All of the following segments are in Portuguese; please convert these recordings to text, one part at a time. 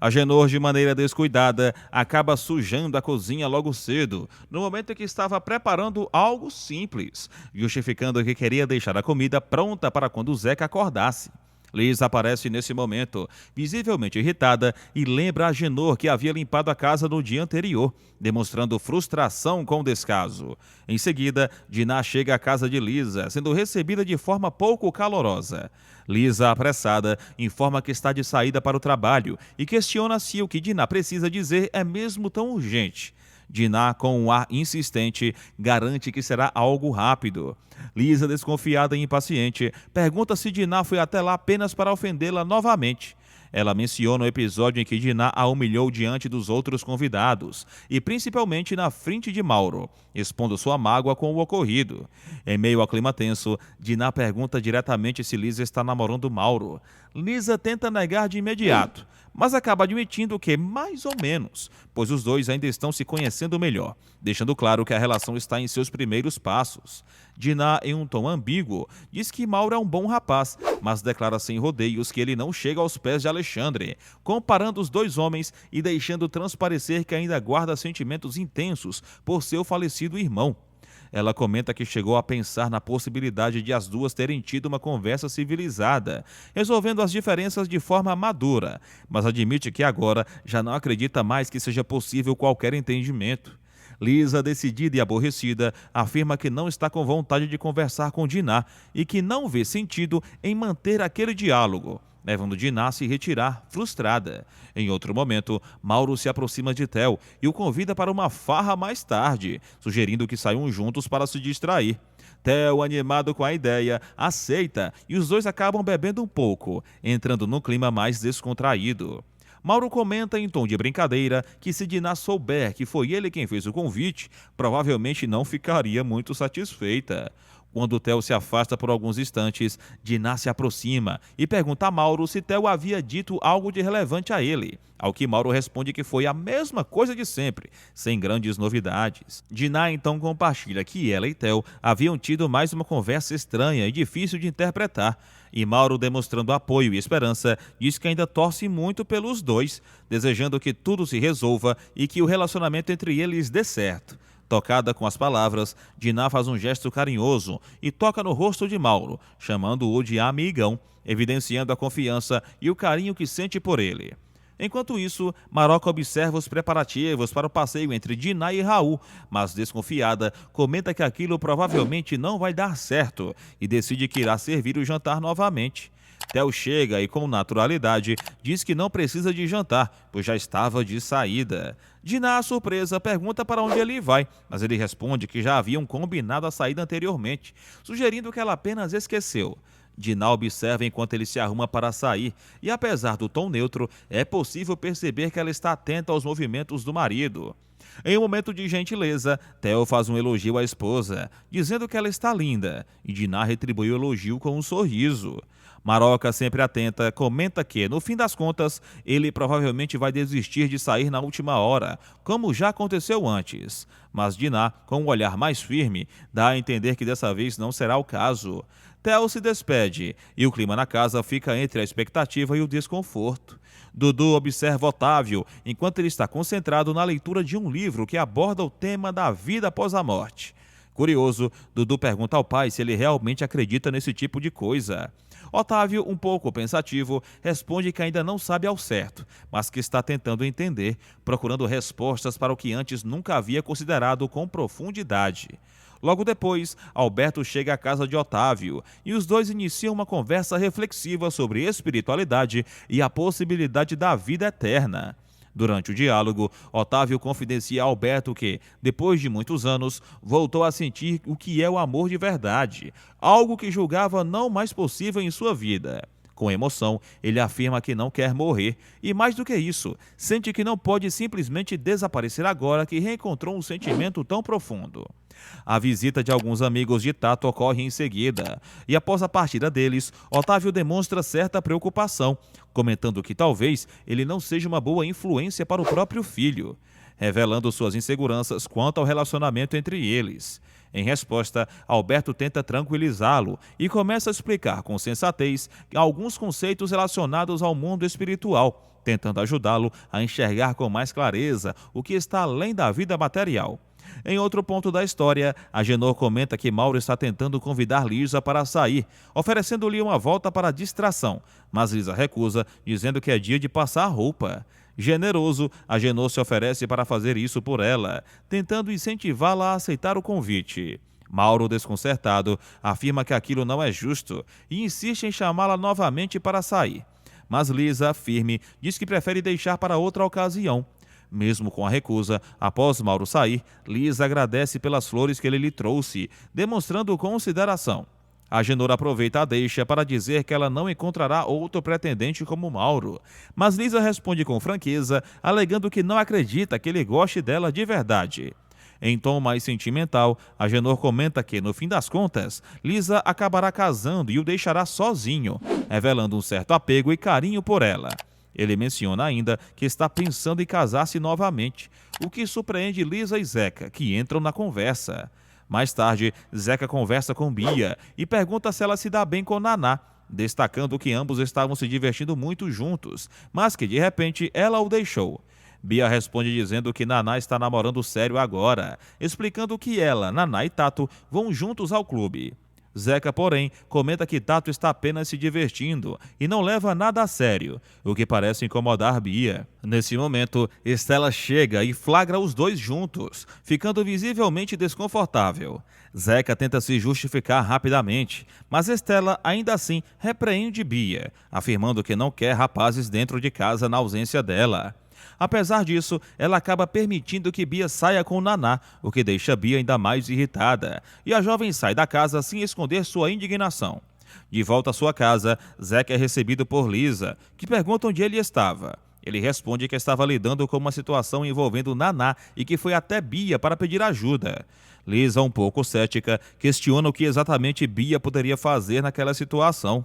Agenor, de maneira descuidada, acaba sujando a cozinha logo cedo, no momento em que estava preparando algo simples, justificando que queria deixar a comida pronta para quando Zeca acordasse. Liz aparece nesse momento, visivelmente irritada, e lembra a Agenor que havia limpado a casa no dia anterior, demonstrando frustração com o descaso. Em seguida, Dinah chega à casa de Lisa, sendo recebida de forma pouco calorosa. Lisa, apressada, informa que está de saída para o trabalho e questiona se o que Dinah precisa dizer é mesmo tão urgente. Dinah, com um ar insistente, garante que será algo rápido. Lisa, desconfiada e impaciente, pergunta se Dinah foi até lá apenas para ofendê-la novamente. Ela menciona o episódio em que Dinah a humilhou diante dos outros convidados, e principalmente na frente de Mauro, expondo sua mágoa com o ocorrido. Em meio ao clima tenso, Dinah pergunta diretamente se Lisa está namorando Mauro. Lisa tenta negar de imediato, mas acaba admitindo que mais ou menos, pois os dois ainda estão se conhecendo melhor, deixando claro que a relação está em seus primeiros passos. Dinah, em um tom ambíguo, diz que Mauro é um bom rapaz, mas declara sem rodeios que ele não chega aos pés de Alexandre, comparando os dois homens e deixando transparecer que ainda guarda sentimentos intensos por seu falecido irmão. Ela comenta que chegou a pensar na possibilidade de as duas terem tido uma conversa civilizada, resolvendo as diferenças de forma madura, mas admite que agora já não acredita mais que seja possível qualquer entendimento. Lisa, decidida e aborrecida, afirma que não está com vontade de conversar com Dinah e que não vê sentido em manter aquele diálogo, levando Dinah a se retirar, frustrada. Em outro momento, Mauro se aproxima de Theo e o convida para uma farra mais tarde, sugerindo que saiam juntos para se distrair. Theo, animado com a ideia, aceita e os dois acabam bebendo um pouco, entrando num clima mais descontraído. Mauro comenta em tom de brincadeira que se Dinah souber que foi ele quem fez o convite, provavelmente não ficaria muito satisfeita. Quando Theo se afasta por alguns instantes, Dinah se aproxima e pergunta a Mauro se Theo havia dito algo de relevante a ele, ao que Mauro responde que foi a mesma coisa de sempre, sem grandes novidades. Dinah então compartilha que ela e Theo haviam tido mais uma conversa estranha e difícil de interpretar, e Mauro, demonstrando apoio e esperança, diz que ainda torce muito pelos dois, desejando que tudo se resolva e que o relacionamento entre eles dê certo. Tocada com as palavras, Dinah faz um gesto carinhoso e toca no rosto de Mauro, chamando-o de amigão, evidenciando a confiança e o carinho que sente por ele. Enquanto isso, Maroca observa os preparativos para o passeio entre Dinah e Raul, mas desconfiada, comenta que aquilo provavelmente não vai dar certo e decide que irá servir o jantar novamente. Theo chega e, com naturalidade, diz que não precisa de jantar, pois já estava de saída. Dinah, surpresa, pergunta para onde ele vai, mas ele responde que já haviam combinado a saída anteriormente, sugerindo que ela apenas esqueceu. Dinah observa enquanto ele se arruma para sair e, apesar do tom neutro, é possível perceber que ela está atenta aos movimentos do marido. Em um momento de gentileza, Theo faz um elogio à esposa, dizendo que ela está linda, e Dinah retribui o elogio com um sorriso. Maroca, sempre atenta, comenta que, no fim das contas, ele provavelmente vai desistir de sair na última hora, como já aconteceu antes. Mas Dinah, com um olhar mais firme, dá a entender que dessa vez não será o caso. Theo se despede e o clima na casa fica entre a expectativa e o desconforto. Dudu observa Otávio enquanto ele está concentrado na leitura de um livro que aborda o tema da vida após a morte. Curioso, Dudu pergunta ao pai se ele realmente acredita nesse tipo de coisa. Otávio, um pouco pensativo, responde que ainda não sabe ao certo, mas que está tentando entender, procurando respostas para o que antes nunca havia considerado com profundidade. Logo depois, Alberto chega à casa de Otávio e os dois iniciam uma conversa reflexiva sobre espiritualidade e a possibilidade da vida eterna. Durante o diálogo, Otávio confidencia a Alberto que, depois de muitos anos, voltou a sentir o que é o amor de verdade, algo que julgava não mais possível em sua vida. Com emoção, ele afirma que não quer morrer e, mais do que isso, sente que não pode simplesmente desaparecer agora que reencontrou um sentimento tão profundo. A visita de alguns amigos de Tato ocorre em seguida, e após a partida deles, Otávio demonstra certa preocupação, comentando que talvez ele não seja uma boa influência para o próprio filho, revelando suas inseguranças quanto ao relacionamento entre eles. Em resposta, Alberto tenta tranquilizá-lo e começa a explicar com sensatez alguns conceitos relacionados ao mundo espiritual, tentando ajudá-lo a enxergar com mais clareza o que está além da vida material. Em outro ponto da história, Agenor comenta que Mauro está tentando convidar Lisa para sair, oferecendo-lhe uma volta para distração, mas Lisa recusa, dizendo que é dia de passar roupa. Generoso, Agenor se oferece para fazer isso por ela, tentando incentivá-la a aceitar o convite. Mauro, desconcertado, afirma que aquilo não é justo e insiste em chamá-la novamente para sair. Mas Lisa, firme, diz que prefere deixar para outra ocasião. Mesmo com a recusa, após Mauro sair, Lisa agradece pelas flores que ele lhe trouxe, demonstrando consideração. Agenor aproveita a deixa para dizer que ela não encontrará outro pretendente como Mauro, mas Lisa responde com franqueza, alegando que não acredita que ele goste dela de verdade. Em tom mais sentimental, Agenor comenta que, no fim das contas, Lisa acabará casando e o deixará sozinho, revelando um certo apego e carinho por ela. Ele menciona ainda que está pensando em casar-se novamente, o que surpreende Lisa e Zeca, que entram na conversa. Mais tarde, Zeca conversa com Bia e pergunta se ela se dá bem com Naná, destacando que ambos estavam se divertindo muito juntos, mas que de repente ela o deixou. Bia responde dizendo que Naná está namorando sério agora, explicando que ela, Naná e Tato vão juntos ao clube. Zeca, porém, comenta que Tato está apenas se divertindo e não leva nada a sério, o que parece incomodar Bia. Nesse momento, Estela chega e flagra os dois juntos, ficando visivelmente desconfortável. Zeca tenta se justificar rapidamente, mas Estela ainda assim repreende Bia, afirmando que não quer rapazes dentro de casa na ausência dela. Apesar disso, ela acaba permitindo que Bia saia com Naná, o que deixa Bia ainda mais irritada, e a jovem sai da casa sem esconder sua indignação. De volta à sua casa, Zeca é recebido por Lisa, que pergunta onde ele estava. Ele responde que estava lidando com uma situação envolvendo Naná e que foi até Bia para pedir ajuda. Lisa, um pouco cética, questiona o que exatamente Bia poderia fazer naquela situação.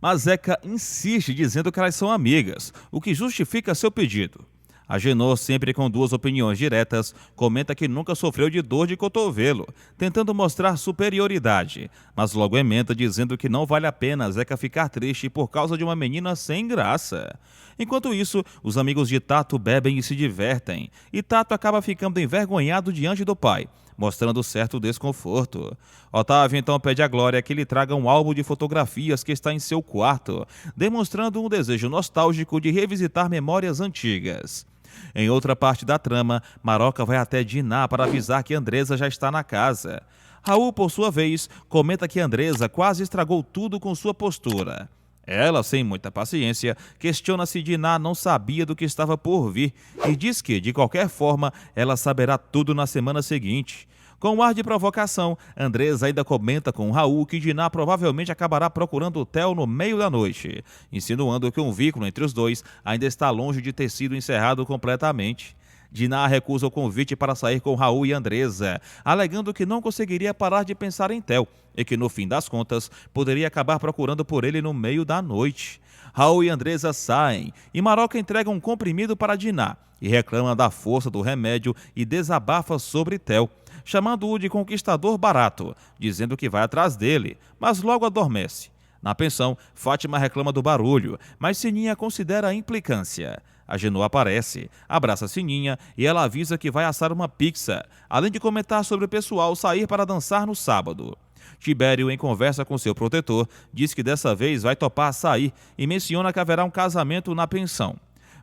Mas Zeca insiste dizendo que elas são amigas, o que justifica seu pedido. Agenor, sempre com duas opiniões diretas, comenta que nunca sofreu de dor de cotovelo, tentando mostrar superioridade, mas logo emenda dizendo que não vale a pena Zeca ficar triste por causa de uma menina sem graça. Enquanto isso, os amigos de Tato bebem e se divertem, e Tato acaba ficando envergonhado diante do pai, mostrando certo desconforto. Otávio então pede a Glória que lhe traga um álbum de fotografias que está em seu quarto, demonstrando um desejo nostálgico de revisitar memórias antigas. Em outra parte da trama, Maroca vai até Diná para avisar que Andresa já está na casa. Raul, por sua vez, comenta que Andresa quase estragou tudo com sua postura. Ela, sem muita paciência, questiona se Diná não sabia do que estava por vir e diz que, de qualquer forma, ela saberá tudo na semana seguinte. Com um ar de provocação, Andresa ainda comenta com Raul que Diná provavelmente acabará procurando o Theo no meio da noite, insinuando que um vínculo entre os dois ainda está longe de ter sido encerrado completamente. Diná recusa o convite para sair com Raul e Andresa, alegando que não conseguiria parar de pensar em Theo e que, no fim das contas, poderia acabar procurando por ele no meio da noite. Raul e Andresa saem e Maroca entrega um comprimido para Diná e reclama da força do remédio e desabafa sobre Theo, chamando-o de conquistador barato, dizendo que vai atrás dele, mas logo adormece. Na pensão, Fátima reclama do barulho, mas Sininha considera a implicância. Agenor aparece, abraça Sininha e ela avisa que vai assar uma pizza, além de comentar sobre o pessoal sair para dançar no sábado. Tibério, em conversa com seu protetor, diz que dessa vez vai topar sair e menciona que haverá um casamento na pensão.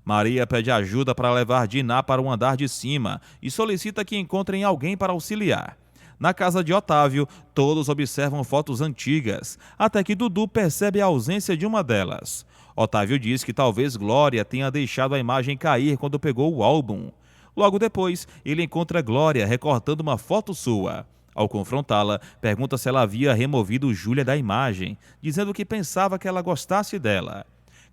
Maria pede ajuda para levar Diná para o andar de cima e solicita que encontrem alguém para auxiliar. Na casa de Otávio, todos observam fotos antigas, até que Dudu percebe a ausência de uma delas. Otávio diz que talvez Glória tenha deixado a imagem cair quando pegou o álbum. Logo depois, ele encontra Glória recortando uma foto sua. Ao confrontá-la, pergunta se ela havia removido Júlia da imagem, dizendo que pensava que ela gostasse dela.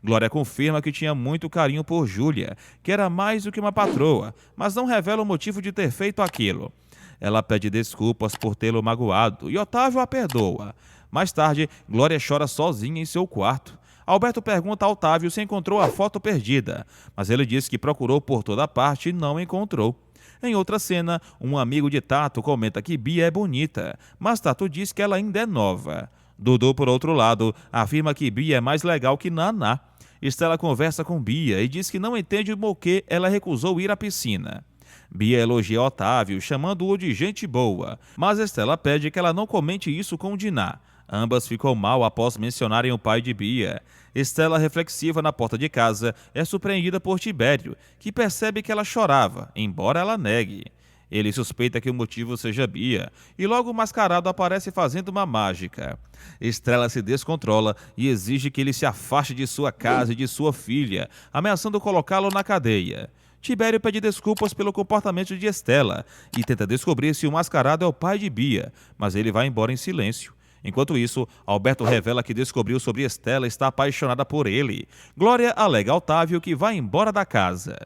Glória confirma que tinha muito carinho por Júlia, que era mais do que uma patroa, mas não revela o motivo de ter feito aquilo. Ela pede desculpas por tê-lo magoado e Otávio a perdoa. Mais tarde, Glória chora sozinha em seu quarto. Alberto pergunta a Otávio se encontrou a foto perdida, mas ele diz que procurou por toda parte e não encontrou. Em outra cena, um amigo de Tato comenta que Bia é bonita, mas Tato diz que ela ainda é nova. Dudu, por outro lado, afirma que Bia é mais legal que Naná. Estela conversa com Bia e diz que não entende o porquê ela recusou ir à piscina. Bia elogia Otávio, chamando-o de gente boa, mas Estela pede que ela não comente isso com Diná. Ambas ficam mal após mencionarem o pai de Bia. Estela, reflexiva na porta de casa, é surpreendida por Tibério, que percebe que ela chorava, embora ela negue. Ele suspeita que o motivo seja Bia, e logo o mascarado aparece fazendo uma mágica. Estrela se descontrola e exige que ele se afaste de sua casa e de sua filha, ameaçando colocá-lo na cadeia. Tibério pede desculpas pelo comportamento de Estela e tenta descobrir se o mascarado é o pai de Bia, mas ele vai embora em silêncio. Enquanto isso, Alberto revela que descobriu sobre Estela e está apaixonada por ele. Glória alega a Otávio que vai embora da casa.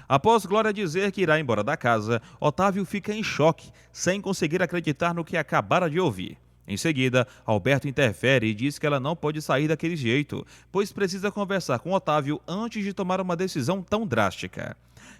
Após Glória dizer que irá embora da casa, Otávio fica em choque, sem conseguir acreditar no que acabara de ouvir. Em seguida, Alberto interfere e diz que ela não pode sair daquele jeito, pois precisa conversar com Otávio antes de tomar uma decisão tão drástica.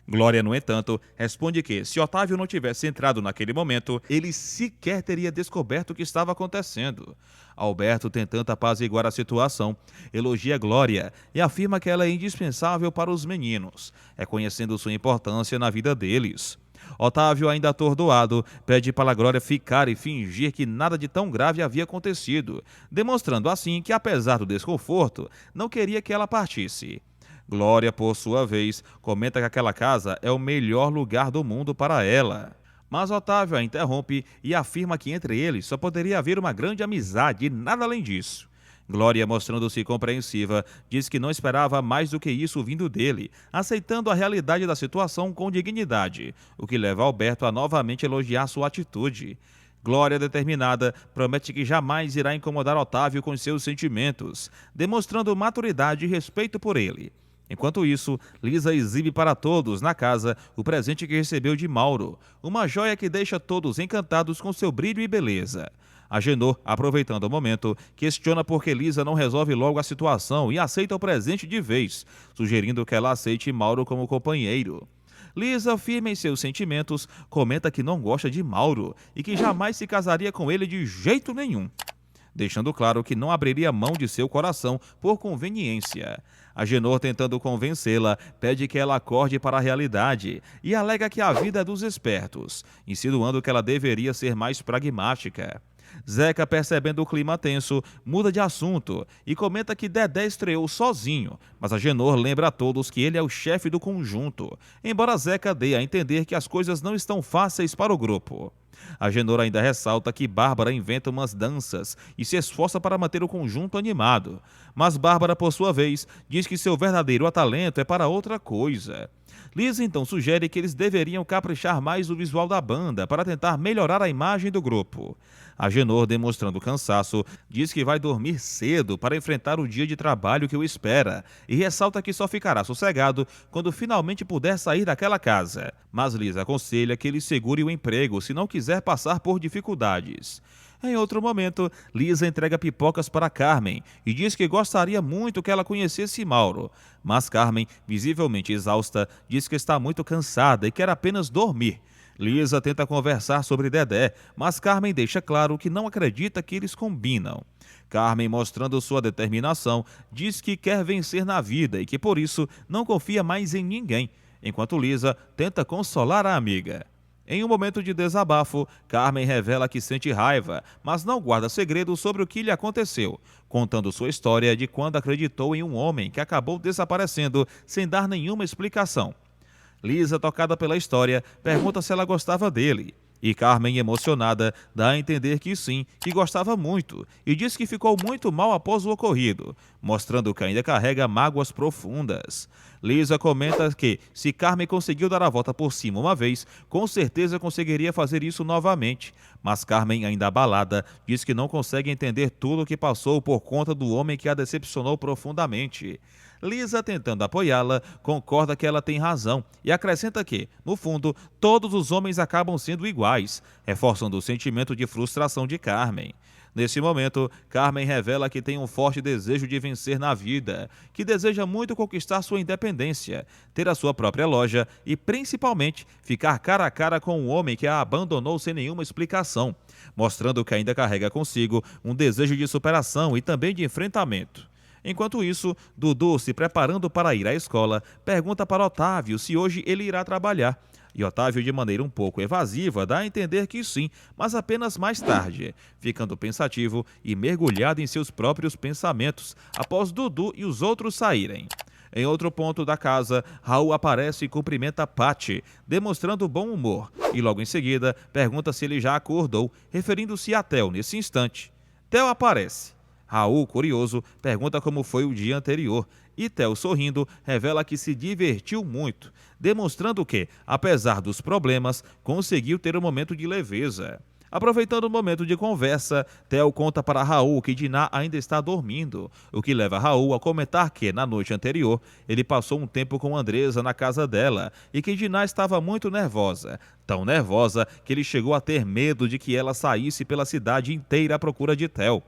Glória, no entanto, responde que, se Otávio não tivesse entrado naquele momento, ele sequer teria descoberto o que estava acontecendo. Alberto, tentando apaziguar a situação, elogia Glória e afirma que ela é indispensável para os meninos, reconhecendo sua importância na vida deles. Otávio, ainda atordoado, pede para Glória ficar e fingir que nada de tão grave havia acontecido, demonstrando assim que, apesar do desconforto, não queria que ela partisse. Glória, por sua vez, comenta que aquela casa é o melhor lugar do mundo para ela. Mas Otávio a interrompe e afirma que entre eles só poderia haver uma grande amizade e nada além disso. Glória, mostrando-se compreensiva, diz que não esperava mais do que isso vindo dele, aceitando a realidade da situação com dignidade, o que leva Alberto a novamente elogiar sua atitude. Glória, determinada, promete que jamais irá incomodar Otávio com seus sentimentos, demonstrando maturidade e respeito por ele. Enquanto isso, Lisa exibe para todos na casa o presente que recebeu de Mauro, uma joia que deixa todos encantados com seu brilho e beleza. Agenor, aproveitando o momento, questiona por que Lisa não resolve logo a situação e aceita o presente de vez, sugerindo que ela aceite Mauro como companheiro. Lisa, firme em seus sentimentos, comenta que não gosta de Mauro e que jamais se casaria com ele de jeito nenhum, deixando claro que não abriria mão de seu coração por conveniência. Agenor, tentando convencê-la, pede que ela acorde para a realidade e alega que a vida é dos espertos, insinuando que ela deveria ser mais pragmática. Zeca, percebendo o clima tenso, muda de assunto e comenta que Dedé estreou sozinho, mas Agenor lembra a todos que ele é o chefe do conjunto, embora Zeca dê a entender que as coisas não estão fáceis para o grupo. Agenor ainda ressalta que Bárbara inventa umas danças e se esforça para manter o conjunto animado, mas Bárbara, por sua vez, diz que seu verdadeiro talento é para outra coisa. Lisa então sugere que eles deveriam caprichar mais no visual da banda para tentar melhorar a imagem do grupo. Agenor, demonstrando cansaço, diz que vai dormir cedo para enfrentar o dia de trabalho que o espera e ressalta que só ficará sossegado quando finalmente puder sair daquela casa. Mas Lisa aconselha que ele segure o emprego se não quiser passar por dificuldades. Em outro momento, Lisa entrega pipocas para Carmen e diz que gostaria muito que ela conhecesse Mauro. Mas Carmen, visivelmente exausta, diz que está muito cansada e quer apenas dormir. Lisa tenta conversar sobre Dedé, mas Carmen deixa claro que não acredita que eles combinam. Carmen, mostrando sua determinação, diz que quer vencer na vida e que por isso não confia mais em ninguém, enquanto Lisa tenta consolar a amiga. Em um momento de desabafo, Carmen revela que sente raiva, mas não guarda segredo sobre o que lhe aconteceu, contando sua história de quando acreditou em um homem que acabou desaparecendo sem dar nenhuma explicação. Lisa, tocada pela história, pergunta se ela gostava dele. E Carmen, emocionada, dá a entender que sim, que gostava muito, e diz que ficou muito mal após o ocorrido, mostrando que ainda carrega mágoas profundas. Lisa comenta que, se Carmen conseguiu dar a volta por cima uma vez, com certeza conseguiria fazer isso novamente. Mas Carmen, ainda abalada, diz que não consegue entender tudo o que passou por conta do homem que a decepcionou profundamente. Lisa, tentando apoiá-la, concorda que ela tem razão e acrescenta que, no fundo, todos os homens acabam sendo iguais, reforçando o sentimento de frustração de Carmen. Nesse momento, Carmen revela que tem um forte desejo de vencer na vida, que deseja muito conquistar sua independência, ter a sua própria loja e, principalmente, ficar cara a cara com um homem que a abandonou sem nenhuma explicação, mostrando que ainda carrega consigo um desejo de superação e também de enfrentamento. Enquanto isso, Dudu, se preparando para ir à escola, pergunta para Otávio se hoje ele irá trabalhar. E Otávio, de maneira um pouco evasiva, dá a entender que sim, mas apenas mais tarde, ficando pensativo e mergulhado em seus próprios pensamentos, após Dudu e os outros saírem. Em outro ponto da casa, Raul aparece e cumprimenta Patty, demonstrando bom humor, e logo em seguida pergunta se ele já acordou, referindo-se a Theo nesse instante. Theo aparece. Raul, curioso, pergunta como foi o dia anterior e Theo, sorrindo, revela que se divertiu muito, demonstrando que, apesar dos problemas, conseguiu ter um momento de leveza. Aproveitando o momento de conversa, Theo conta para Raul que Diná ainda está dormindo, o que leva Raul a comentar que, na noite anterior, ele passou um tempo com Andresa na casa dela e que Diná estava muito nervosa, tão nervosa que ele chegou a ter medo de que ela saísse pela cidade inteira à procura de Theo.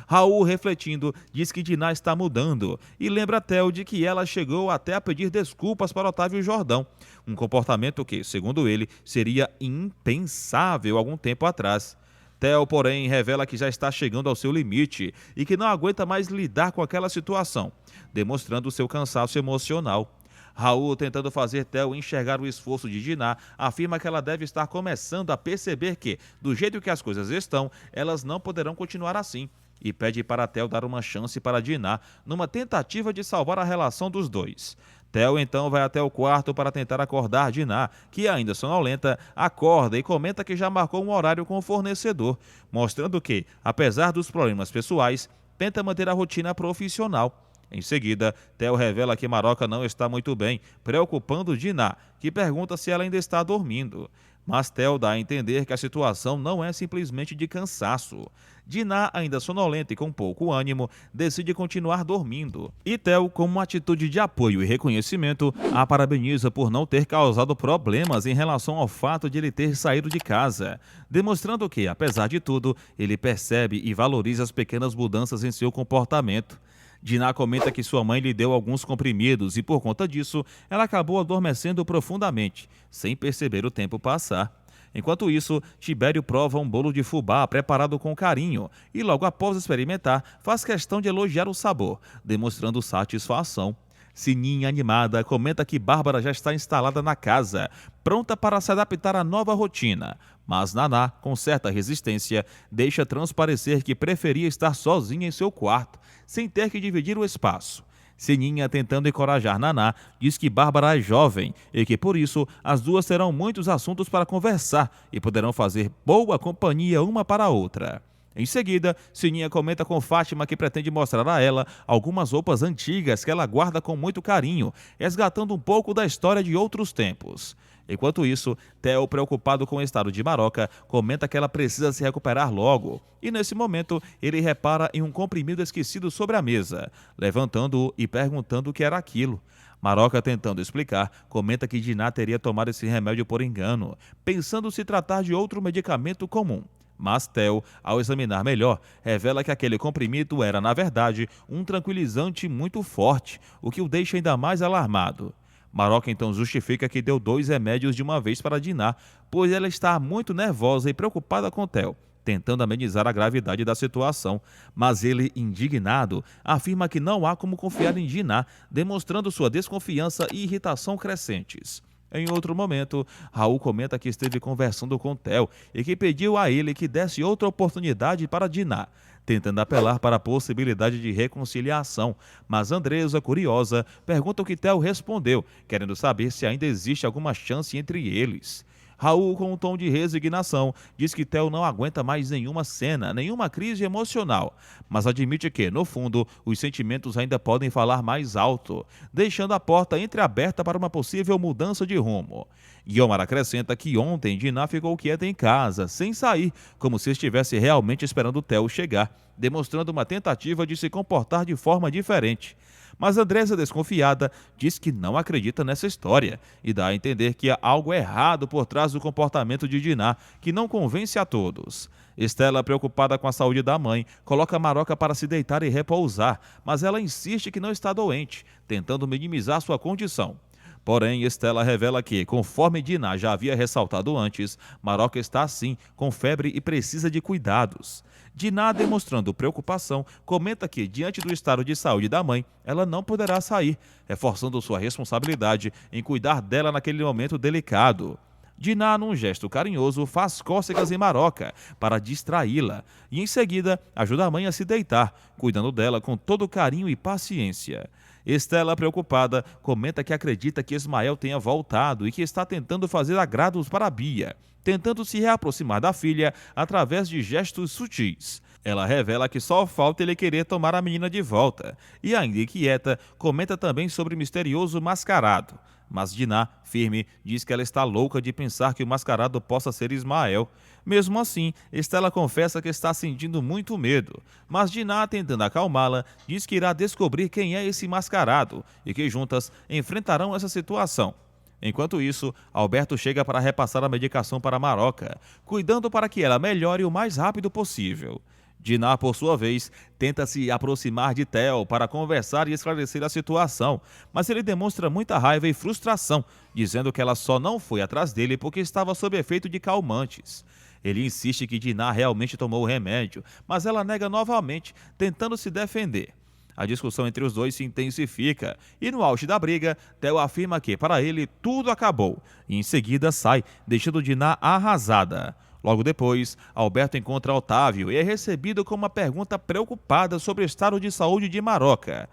Raul, refletindo, diz que Diná está mudando e lembra Theo de que ela chegou até a pedir desculpas para Otávio Jordão, um comportamento que, segundo ele, seria impensável algum tempo atrás. Theo, porém, revela que já está chegando ao seu limite e que não aguenta mais lidar com aquela situação, demonstrando seu cansaço emocional. Raul, tentando fazer Theo enxergar o esforço de Diná, afirma que ela deve estar começando a perceber que, do jeito que as coisas estão, elas não poderão continuar assim, e pede para Theo dar uma chance para Diná, numa tentativa de salvar a relação dos dois. Theo então vai até o quarto para tentar acordar Diná, que ainda sonolenta, acorda e comenta que já marcou um horário com o fornecedor, mostrando que, apesar dos problemas pessoais, tenta manter a rotina profissional. Em seguida, Theo revela que Maroca não está muito bem, preocupando Diná, que pergunta se ela ainda está dormindo. Mas Theo dá a entender que a situação não é simplesmente de cansaço. Diná, ainda sonolenta e com pouco ânimo, decide continuar dormindo. E Theo, com uma atitude de apoio e reconhecimento, a parabeniza por não ter causado problemas em relação ao fato de ele ter saído de casa, demonstrando que, apesar de tudo, ele percebe e valoriza as pequenas mudanças em seu comportamento. Diná comenta que sua mãe lhe deu alguns comprimidos e, por conta disso, ela acabou adormecendo profundamente, sem perceber o tempo passar. Enquanto isso, Tibério prova um bolo de fubá preparado com carinho e, logo após experimentar, faz questão de elogiar o sabor, demonstrando satisfação. Sininha, animada, comenta que Bárbara já está instalada na casa, pronta para se adaptar à nova rotina. Mas Naná, com certa resistência, deixa transparecer que preferia estar sozinha em seu quarto, sem ter que dividir o espaço. Sininha, tentando encorajar Naná, diz que Bárbara é jovem e que, por isso, as duas terão muitos assuntos para conversar e poderão fazer boa companhia uma para a outra. Em seguida, Sininha comenta com Fátima que pretende mostrar a ela algumas roupas antigas que ela guarda com muito carinho, resgatando um pouco da história de outros tempos. Enquanto isso, Theo, preocupado com o estado de Maroca, comenta que ela precisa se recuperar logo. E nesse momento, ele repara em um comprimido esquecido sobre a mesa, levantando-o e perguntando o que era aquilo. Maroca, tentando explicar, comenta que Diná teria tomado esse remédio por engano, pensando se tratar de outro medicamento comum. Mas Theo, ao examinar melhor, revela que aquele comprimido era, na verdade, um tranquilizante muito forte, o que o deixa ainda mais alarmado. Maroca então justifica que deu 2 remédios de uma vez para Diná, pois ela está muito nervosa e preocupada com Theo, tentando amenizar a gravidade da situação. Mas ele, indignado, afirma que não há como confiar em Diná, demonstrando sua desconfiança e irritação crescentes. Em outro momento, Raul comenta que esteve conversando com Theo e que pediu a ele que desse outra oportunidade para Diná, tentando apelar para a possibilidade de reconciliação, mas Andresa, curiosa, pergunta o que Theo respondeu, querendo saber se ainda existe alguma chance entre eles. Raul, com um tom de resignação, diz que Theo não aguenta mais nenhuma cena, nenhuma crise emocional, mas admite que, no fundo, os sentimentos ainda podem falar mais alto, deixando a porta entreaberta para uma possível mudança de rumo. Guiomar acrescenta que ontem Diná ficou quieta em casa, sem sair, como se estivesse realmente esperando Theo chegar, demonstrando uma tentativa de se comportar de forma diferente. Mas Andresa, desconfiada, diz que não acredita nessa história e dá a entender que há algo errado por trás do comportamento de Diná, que não convence a todos. Estela, preocupada com a saúde da mãe, coloca Maroca para se deitar e repousar, mas ela insiste que não está doente, tentando minimizar sua condição. Porém, Estela revela que, conforme Diná já havia ressaltado antes, Maroca está sim com febre e precisa de cuidados. Diná, demonstrando preocupação, comenta que, diante do estado de saúde da mãe, ela não poderá sair, reforçando sua responsabilidade em cuidar dela naquele momento delicado. Diná, num gesto carinhoso, faz cócegas em Maroca para distraí-la e, em seguida, ajuda a mãe a se deitar, cuidando dela com todo carinho e paciência. Estela, preocupada, comenta que acredita que Ismael tenha voltado e que está tentando fazer agrados para Bia, tentando se reaproximar da filha através de gestos sutis. Ela revela que só falta ele querer tomar a menina de volta e, ainda inquieta, comenta também sobre o misterioso mascarado. Mas Diná, firme, diz que ela está louca de pensar que o mascarado possa ser Ismael. Mesmo assim, Estela confessa que está sentindo muito medo, mas Diná, tentando acalmá-la, diz que irá descobrir quem é esse mascarado e que juntas enfrentarão essa situação. Enquanto isso, Alberto chega para repassar a medicação para Maroca, cuidando para que ela melhore o mais rápido possível. Diná, por sua vez, tenta se aproximar de Theo para conversar e esclarecer a situação, mas ele demonstra muita raiva e frustração, dizendo que ela só não foi atrás dele porque estava sob efeito de calmantes. Ele insiste que Diná realmente tomou o remédio, mas ela nega novamente, tentando se defender. A discussão entre os dois se intensifica e, no auge da briga, Theo afirma que, para ele, tudo acabou e, em seguida, sai, deixando Diná arrasada. Logo depois, Alberto encontra Otávio e é recebido com uma pergunta preocupada sobre o estado de saúde de Maroca.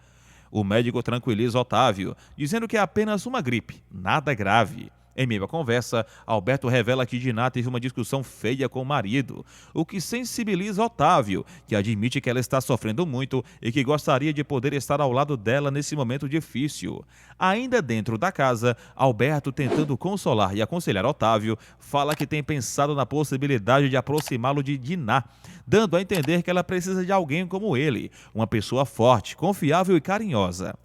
O médico tranquiliza Otávio, dizendo que é apenas uma gripe, nada grave. Em meio à conversa, Alberto revela que Diná teve uma discussão feia com o marido, o que sensibiliza Otávio, que admite que ela está sofrendo muito e que gostaria de poder estar ao lado dela nesse momento difícil. Ainda dentro da casa, Alberto, tentando consolar e aconselhar Otávio, fala que tem pensado na possibilidade de aproximá-lo de Diná, dando a entender que ela precisa de alguém como ele, uma pessoa forte, confiável e carinhosa.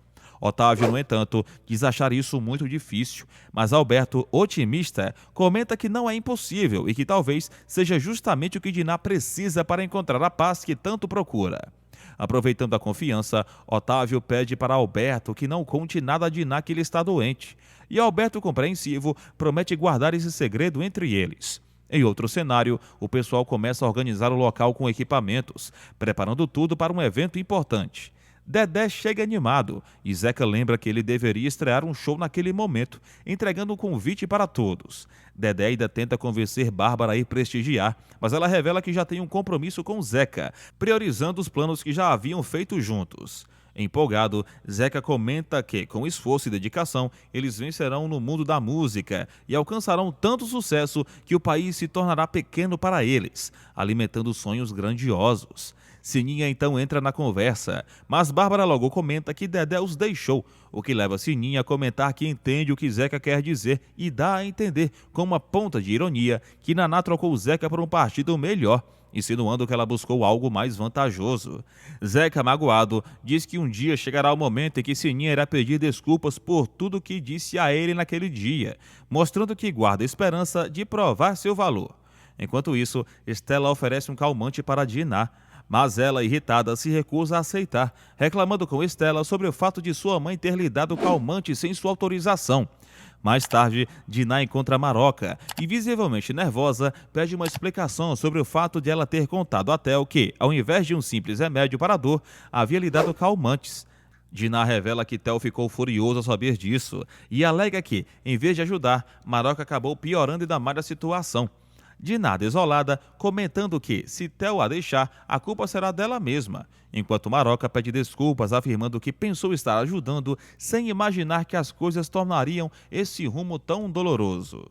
Otávio, no entanto, diz achar isso muito difícil, mas Alberto, otimista, comenta que não é impossível e que talvez seja justamente o que Diná precisa para encontrar a paz que tanto procura. Aproveitando a confiança, Otávio pede para Alberto que não conte nada a Diná que ele está doente, e Alberto, compreensivo, promete guardar esse segredo entre eles. Em outro cenário, o pessoal começa a organizar o local com equipamentos, preparando tudo para um evento importante. Dedé chega animado e Zeca lembra que ele deveria estrear um show naquele momento, entregando um convite para todos. Dedé ainda tenta convencer Bárbara a ir prestigiar, mas ela revela que já tem um compromisso com Zeca, priorizando os planos que já haviam feito juntos. Empolgado, Zeca comenta que, com esforço e dedicação, eles vencerão no mundo da música e alcançarão tanto sucesso que o país se tornará pequeno para eles, alimentando sonhos grandiosos. Sininha então entra na conversa, mas Bárbara logo comenta que Dedé os deixou, o que leva Sininha a comentar que entende o que Zeca quer dizer e dá a entender, com uma ponta de ironia, que Naná trocou Zeca por um partido melhor, insinuando que ela buscou algo mais vantajoso. Zeca, magoado, diz que um dia chegará o momento em que Sininha irá pedir desculpas por tudo que disse a ele naquele dia, mostrando que guarda esperança de provar seu valor. Enquanto isso, Estela oferece um calmante para Diná, mas ela, irritada, se recusa a aceitar, reclamando com Estela sobre o fato de sua mãe ter lhe dado calmante sem sua autorização. Mais tarde, Diná encontra Maroca e, visivelmente nervosa, pede uma explicação sobre o fato de ela ter contado a Theo que, ao invés de um simples remédio para a dor, havia lhe dado calmantes. Diná revela que Theo ficou furioso ao saber disso e alega que, em vez de ajudar, Maroca acabou piorando ainda mais a situação. Diná, desolada, comentando que, se Theo a deixar, a culpa será dela mesma, enquanto Maroca pede desculpas, afirmando que pensou estar ajudando sem imaginar que as coisas tornariam esse rumo tão doloroso.